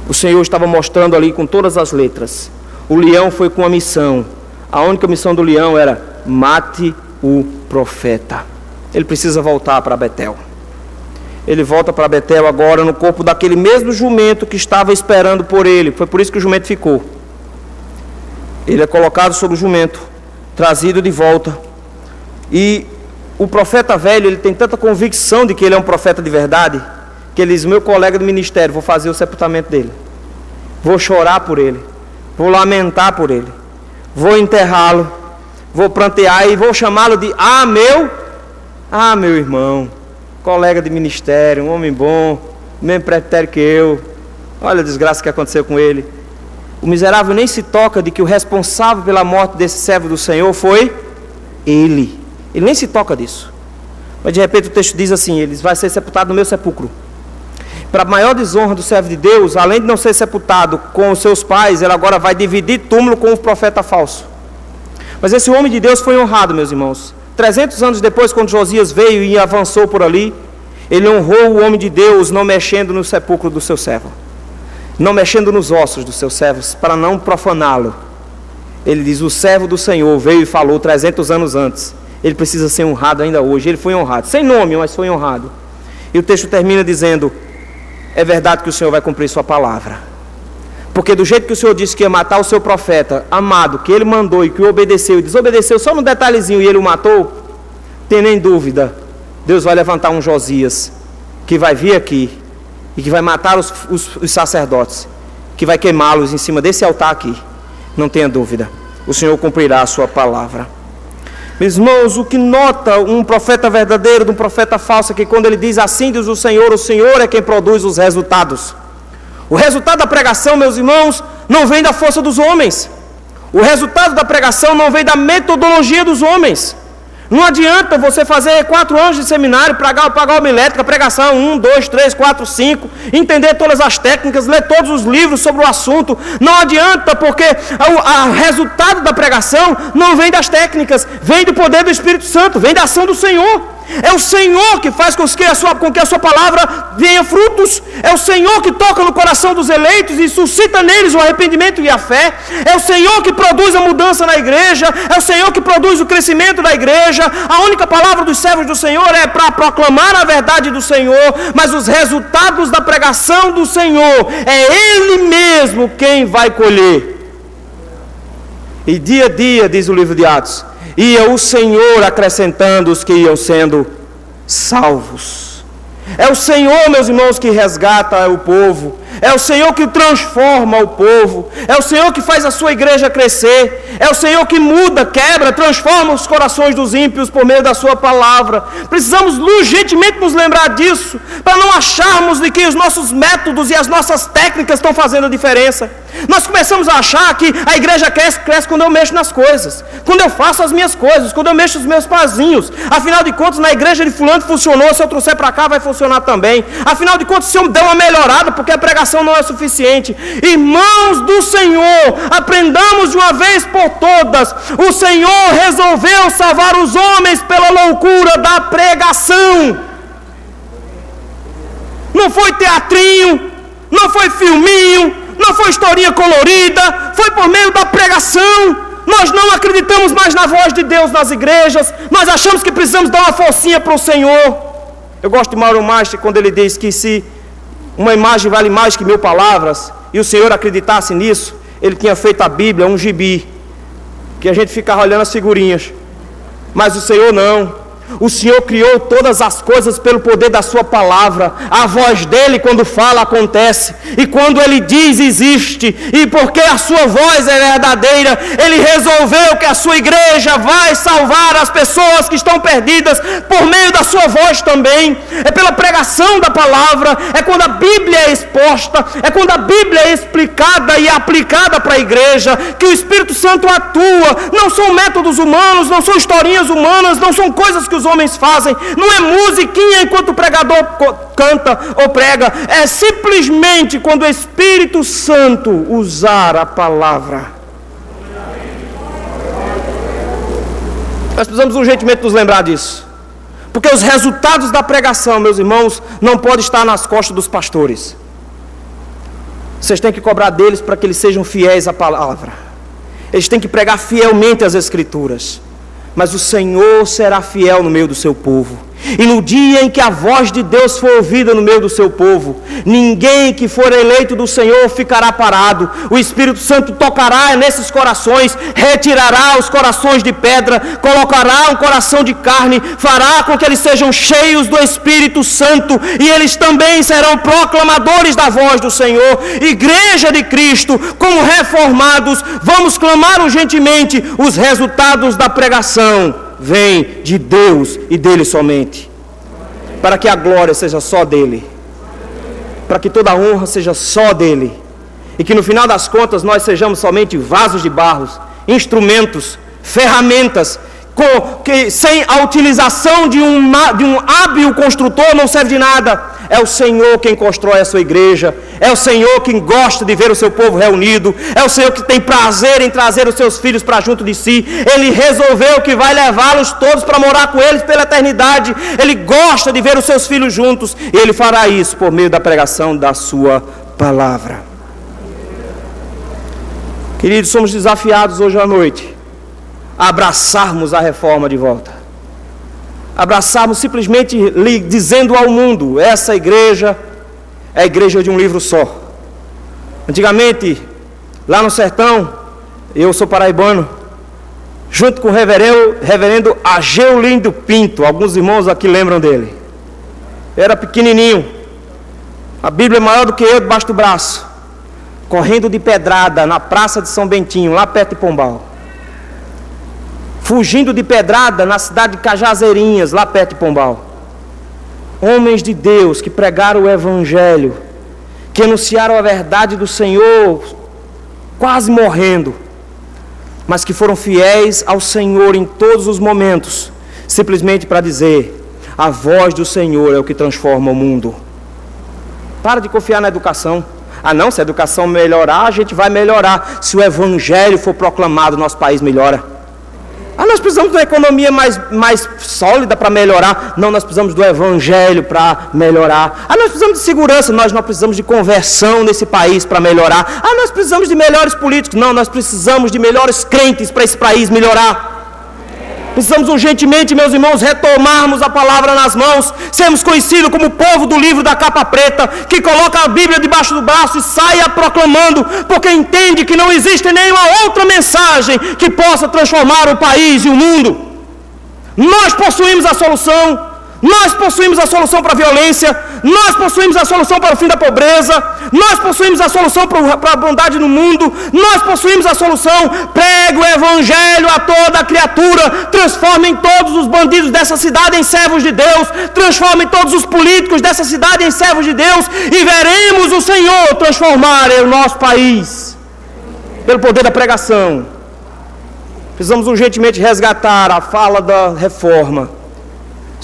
O Senhor estava mostrando ali com todas as letras. O leão foi com a missão. A única missão do leão era: mate o profeta. Ele precisa voltar para Betel. Ele volta para Betel agora no corpo daquele mesmo jumento que estava esperando por ele. Foi por isso que o jumento ficou. Ele é colocado sobre o jumento, trazido de volta. E o profeta velho, ele tem tanta convicção de que ele é um profeta de verdade, que ele diz: meu colega do ministério, vou fazer o sepultamento dele, vou chorar por ele, vou lamentar por ele, vou enterrá-lo, vou prantear e vou chamá-lo de meu irmão, colega de ministério, um homem bom, mesmo pretério que eu. Olha a desgraça que aconteceu com ele. O miserável nem se toca de que o responsável pela morte desse servo do Senhor foi ele. Ele nem se toca disso. Mas de repente o texto diz assim: ele vai ser sepultado no meu sepulcro. para a maior desonra do servo de Deus, além de não ser sepultado com os seus pais, ele agora vai dividir túmulo com o profeta falso. Mas esse homem de Deus foi honrado, meus irmãos. 300 anos depois, quando Josias veio e avançou por ali, ele honrou o homem de Deus, não mexendo no sepulcro do seu servo, não mexendo nos ossos dos seus servos, para não profaná-lo. Ele diz: o servo do Senhor veio e falou 300 anos antes. Ele precisa ser honrado ainda hoje. Ele foi honrado, sem nome, mas foi honrado. E o texto termina dizendo: é verdade que o Senhor vai cumprir sua palavra. Porque do jeito que o Senhor disse que ia matar o seu profeta amado, que ele mandou e que o obedeceu e desobedeceu só no detalhezinho e ele o matou, tem nem dúvida, Deus vai levantar um Josias que vai vir aqui e que vai matar os sacerdotes, que vai queimá-los em cima desse altar aqui. Não tenha dúvida, o Senhor cumprirá a sua palavra. Meus irmãos, o que nota um profeta verdadeiro de um profeta falso é que quando ele diz assim diz o Senhor é quem produz os resultados. O resultado da pregação, meus irmãos, não vem da força dos homens. O resultado da pregação não vem da metodologia dos homens. Não adianta você fazer 4 anos de seminário, pagar homilética, pregação 1, 2, 3, 4, 5, entender todas as técnicas, ler todos os livros sobre o assunto. Não adianta, porque o resultado da pregação não vem das técnicas, vem do poder do Espírito Santo, vem da ação do Senhor. É o Senhor que faz com que a sua palavra venha frutos. É o Senhor que toca no coração dos eleitos e suscita neles o arrependimento e a fé. É o Senhor que produz a mudança na igreja. É o Senhor que produz o crescimento da igreja. A única palavra dos servos do Senhor é para proclamar a verdade do Senhor, mas os resultados da pregação do Senhor é Ele mesmo quem vai colher. E dia a dia, diz o livro de Atos, ia o Senhor acrescentando os que iam sendo salvos. É o Senhor, meus irmãos, que resgata o povo. É o Senhor que transforma o povo. É o Senhor que faz a sua igreja crescer. É o Senhor que muda, quebra, transforma os corações dos ímpios por meio da sua palavra. Precisamos urgentemente nos lembrar disso, para não acharmos de que os nossos métodos e as nossas técnicas estão fazendo a diferença. Nós começamos a achar que a igreja cresce quando eu mexo nas coisas, quando eu faço as minhas coisas, quando eu mexo os meus pazinhos. Afinal de contas, na igreja de fulano funcionou, se eu trouxer para cá vai funcionar também. Afinal de contas, se eu der uma melhorada, porque a pregação não é suficiente. Irmãos do Senhor, aprendamos de uma vez por todas, o Senhor resolveu salvar os homens pela loucura da pregação. Não foi teatrinho, não foi filminho, não foi historinha colorida, foi por meio da pregação. Nós não acreditamos mais na voz de Deus nas igrejas, nós achamos que precisamos dar uma forcinha para o Senhor. Eu gosto de Mauro Maister quando ele diz que se uma imagem vale mais que 1000 palavras, e o Senhor acreditasse nisso, Ele tinha feito a Bíblia um gibi, que a gente ficava olhando as figurinhas, mas o Senhor não. O Senhor criou todas as coisas pelo poder da sua palavra. A voz dele quando fala acontece, e quando ele diz existe, e porque a sua voz é verdadeira, ele resolveu que a sua igreja vai salvar as pessoas que estão perdidas por meio da sua voz também. É pela pregação da palavra, é quando a Bíblia é exposta, é quando a Bíblia é explicada e aplicada para a igreja, que o Espírito Santo atua. Não são métodos humanos, não são historinhas humanas, não são coisas que os homens fazem, não é musiquinha enquanto o pregador canta ou prega, é simplesmente quando o Espírito Santo usar a palavra. Nós precisamos urgentemente nos lembrar disso, porque os resultados da pregação, meus irmãos, não podem estar nas costas dos pastores. Vocês têm que cobrar deles para que eles sejam fiéis à palavra. Eles têm que pregar fielmente as Escrituras. Mas o Senhor será fiel no meio do seu povo. E no dia em que a voz de Deus for ouvida no meio do seu povo, ninguém que for eleito do Senhor ficará parado. O Espírito Santo tocará nesses corações, retirará os corações de pedra, colocará um coração de carne, fará com que eles sejam cheios do Espírito Santo, e eles também serão proclamadores da voz do Senhor. Igreja de Cristo, como reformados, vamos clamar urgentemente os resultados da pregação. Vem de Deus e dele somente, para que a glória seja só dele, para que toda a honra seja só dele, e que no final das contas nós sejamos somente vasos de barro, instrumentos, ferramentas, sem a utilização de um hábil construtor não serve de nada. É o Senhor quem constrói a sua igreja, é o Senhor quem gosta de ver o seu povo reunido, é o Senhor que tem prazer em trazer os seus filhos para junto de si. Ele resolveu que vai levá-los todos para morar com eles pela eternidade. Ele gosta de ver os seus filhos juntos, e Ele fará isso por meio da pregação da sua palavra. Queridos, somos desafiados hoje à noite a abraçarmos a reforma de volta. Abraçarmos simplesmente dizendo ao mundo: essa igreja é a igreja de um livro só. Antigamente, lá no sertão, eu sou paraibano, junto com o reverendo Ageu Lindo Pinto, alguns irmãos aqui lembram dele. Eu era pequenininho, a Bíblia é maior do que eu debaixo do braço, correndo de pedrada na praça de São Bentinho, lá perto de Pombal. Fugindo de pedrada na cidade de Cajazeirinhas, lá perto de Pombal. Homens de Deus que pregaram o Evangelho, que anunciaram a verdade do Senhor, quase morrendo, mas que foram fiéis ao Senhor em todos os momentos, simplesmente para dizer: a voz do Senhor é o que transforma o mundo. Para de confiar na educação. Ah não, se a educação melhorar, a gente vai melhorar. Se o Evangelho for proclamado, nosso país melhora. Ah, nós precisamos de uma economia mais sólida para melhorar. Não, nós precisamos do Evangelho para melhorar. Ah, nós precisamos de segurança. Nós não precisamos de conversão nesse país para melhorar. Ah, nós precisamos de melhores políticos. Não, nós precisamos de melhores crentes para esse país melhorar. Precisamos urgentemente, meus irmãos, retomarmos a palavra nas mãos, sermos conhecidos como o povo do livro da capa preta, que coloca a Bíblia debaixo do braço e saia proclamando, porque entende que não existe nenhuma outra mensagem que possa transformar o país e o mundo. Nós possuímos a solução. Nós possuímos a solução para a violência, nós possuímos a solução para o fim da pobreza, nós possuímos a solução para a bondade no mundo, nós possuímos a solução. Pregue o Evangelho a toda a criatura, transformem todos os bandidos dessa cidade em servos de Deus, transformem todos os políticos dessa cidade em servos de Deus, e veremos o Senhor transformar o nosso país, pelo poder da pregação. Precisamos urgentemente resgatar a fala da reforma.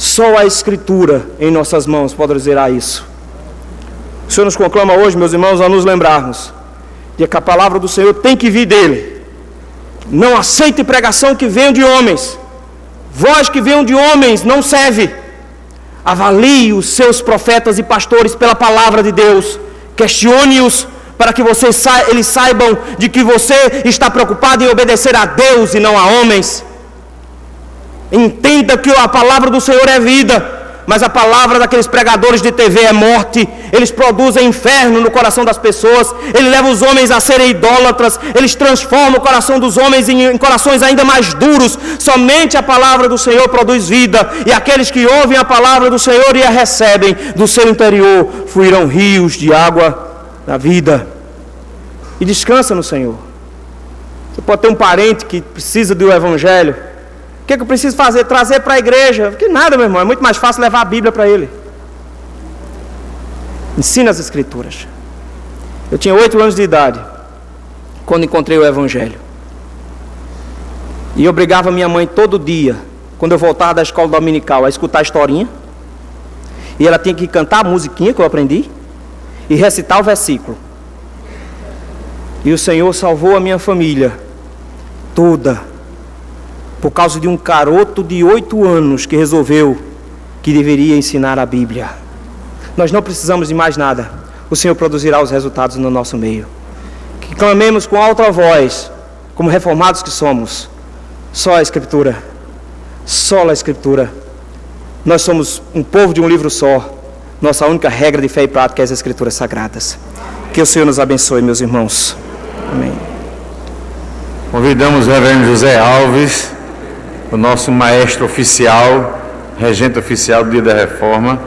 Só a Escritura em nossas mãos pode dizer isso. O Senhor nos conclama hoje, meus irmãos, a nos lembrarmos de que a palavra do Senhor tem que vir dele. Não aceite pregação que venha de homens. Voz que venham de homens não serve. Avalie os seus profetas e pastores pela palavra de Deus. Questione-os para que eles saibam de que você está preocupado em obedecer a Deus e não a homens. Entenda que a palavra do Senhor é vida, mas a palavra daqueles pregadores de TV é morte. Eles produzem inferno no coração das pessoas. Ele leva os homens a serem idólatras. Eles transformam o coração dos homens em corações ainda mais duros. Somente a palavra do Senhor produz vida, e aqueles que ouvem a palavra do Senhor e a recebem, do seu interior fluirão rios de água da vida. E descansa no Senhor. Você pode ter um parente que precisa do Evangelho. O que eu preciso fazer? Trazer para a igreja? Que nada, meu irmão, é muito mais fácil levar a Bíblia para ele. Ensina as Escrituras. Eu tinha 8 anos de idade quando encontrei o Evangelho, e eu obrigava minha mãe todo dia, quando eu voltava da escola dominical, a escutar a historinha, e ela tinha que cantar a musiquinha que eu aprendi e recitar o versículo. E o Senhor salvou a minha família toda por causa de um garoto de 8 anos que resolveu que deveria ensinar a Bíblia. Nós não precisamos de mais nada. O Senhor produzirá os resultados no nosso meio. Que clamemos com alta voz, como reformados que somos: só a Escritura, só a Escritura. Nós somos um povo de um livro só. Nossa única regra de fé e prática é as Escrituras Sagradas. Que o Senhor nos abençoe, meus irmãos. Amém. Convidamos o reverendo José Alves, o nosso maestro oficial, regente oficial do Dia da Reforma,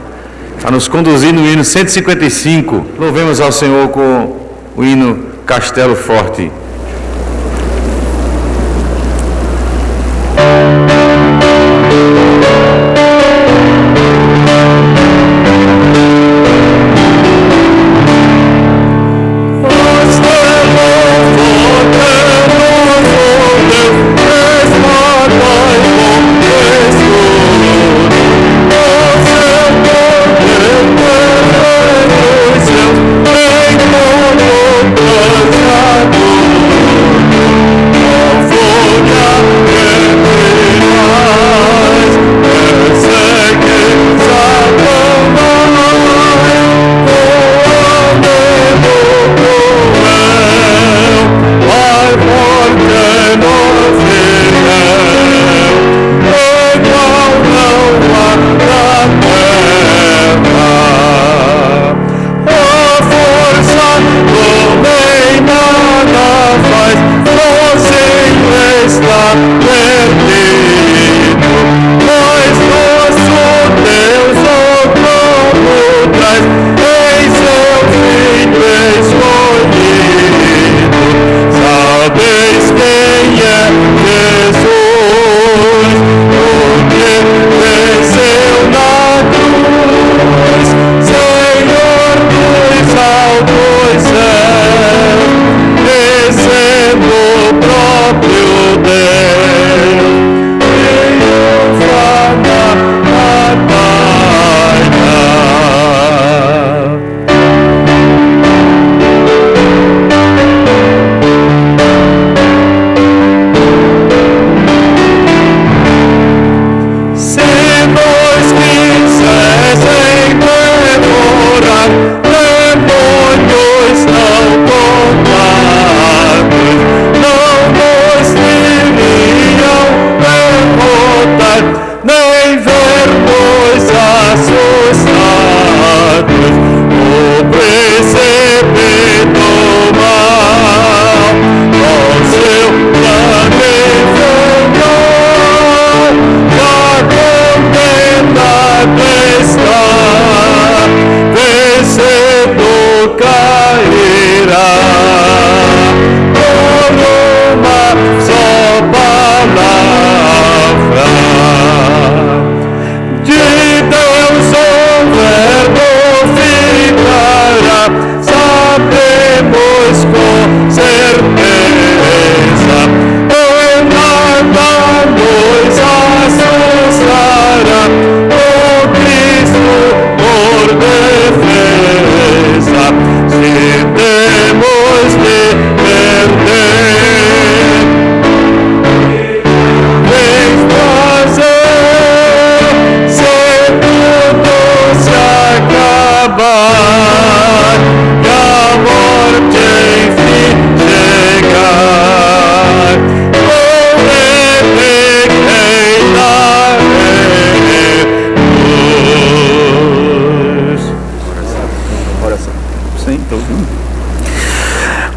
a nos conduzir no hino 155. Louvemos ao Senhor com o hino Castelo Forte. Castelo forte,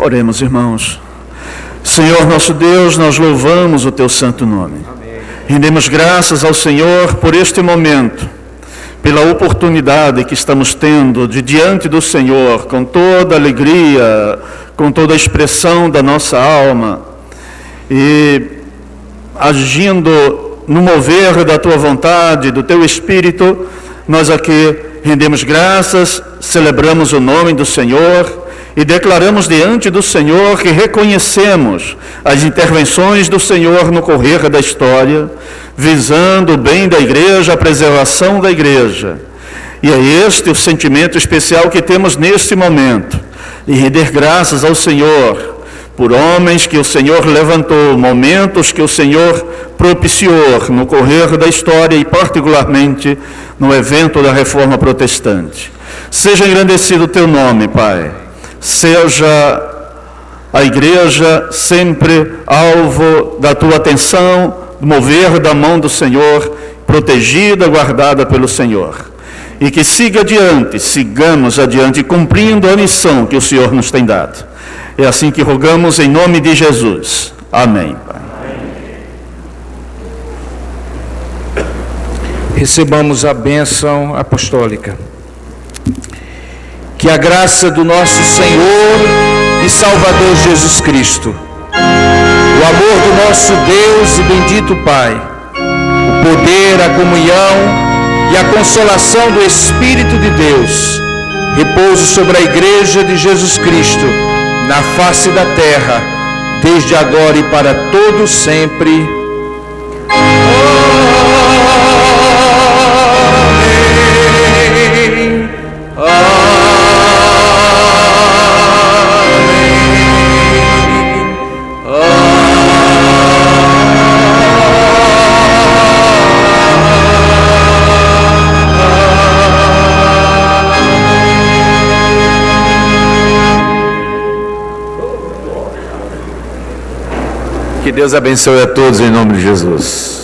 Oremos, irmãos. Senhor nosso Deus, nós louvamos o teu santo nome. Amém. Rendemos graças ao Senhor por este momento, pela oportunidade que estamos tendo de diante do Senhor, com toda a alegria, com toda a expressão da nossa alma, e agindo no mover da tua vontade, do teu Espírito, nós aqui rendemos graças, celebramos o nome do Senhor e declaramos diante do Senhor que reconhecemos as intervenções do Senhor no correr da história, visando o bem da igreja, a preservação da igreja. E é este o sentimento especial que temos neste momento, de render graças ao Senhor por homens que o Senhor levantou, momentos que o Senhor propiciou no correr da história e particularmente no evento da Reforma Protestante. Seja engrandecido o teu nome, Pai. Seja a igreja sempre alvo da tua atenção, do mover da mão do Senhor, protegida, guardada pelo Senhor. E que sigamos adiante, cumprindo a missão que o Senhor nos tem dado. É assim que rogamos em nome de Jesus. Amém, Pai. Recebamos a bênção apostólica. Que a graça do nosso Senhor e Salvador Jesus Cristo, o amor do nosso Deus e bendito Pai, o poder, a comunhão e a consolação do Espírito de Deus, repouse sobre a Igreja de Jesus Cristo, na face da terra, desde agora e para todo sempre. Que Deus abençoe a todos em nome de Jesus.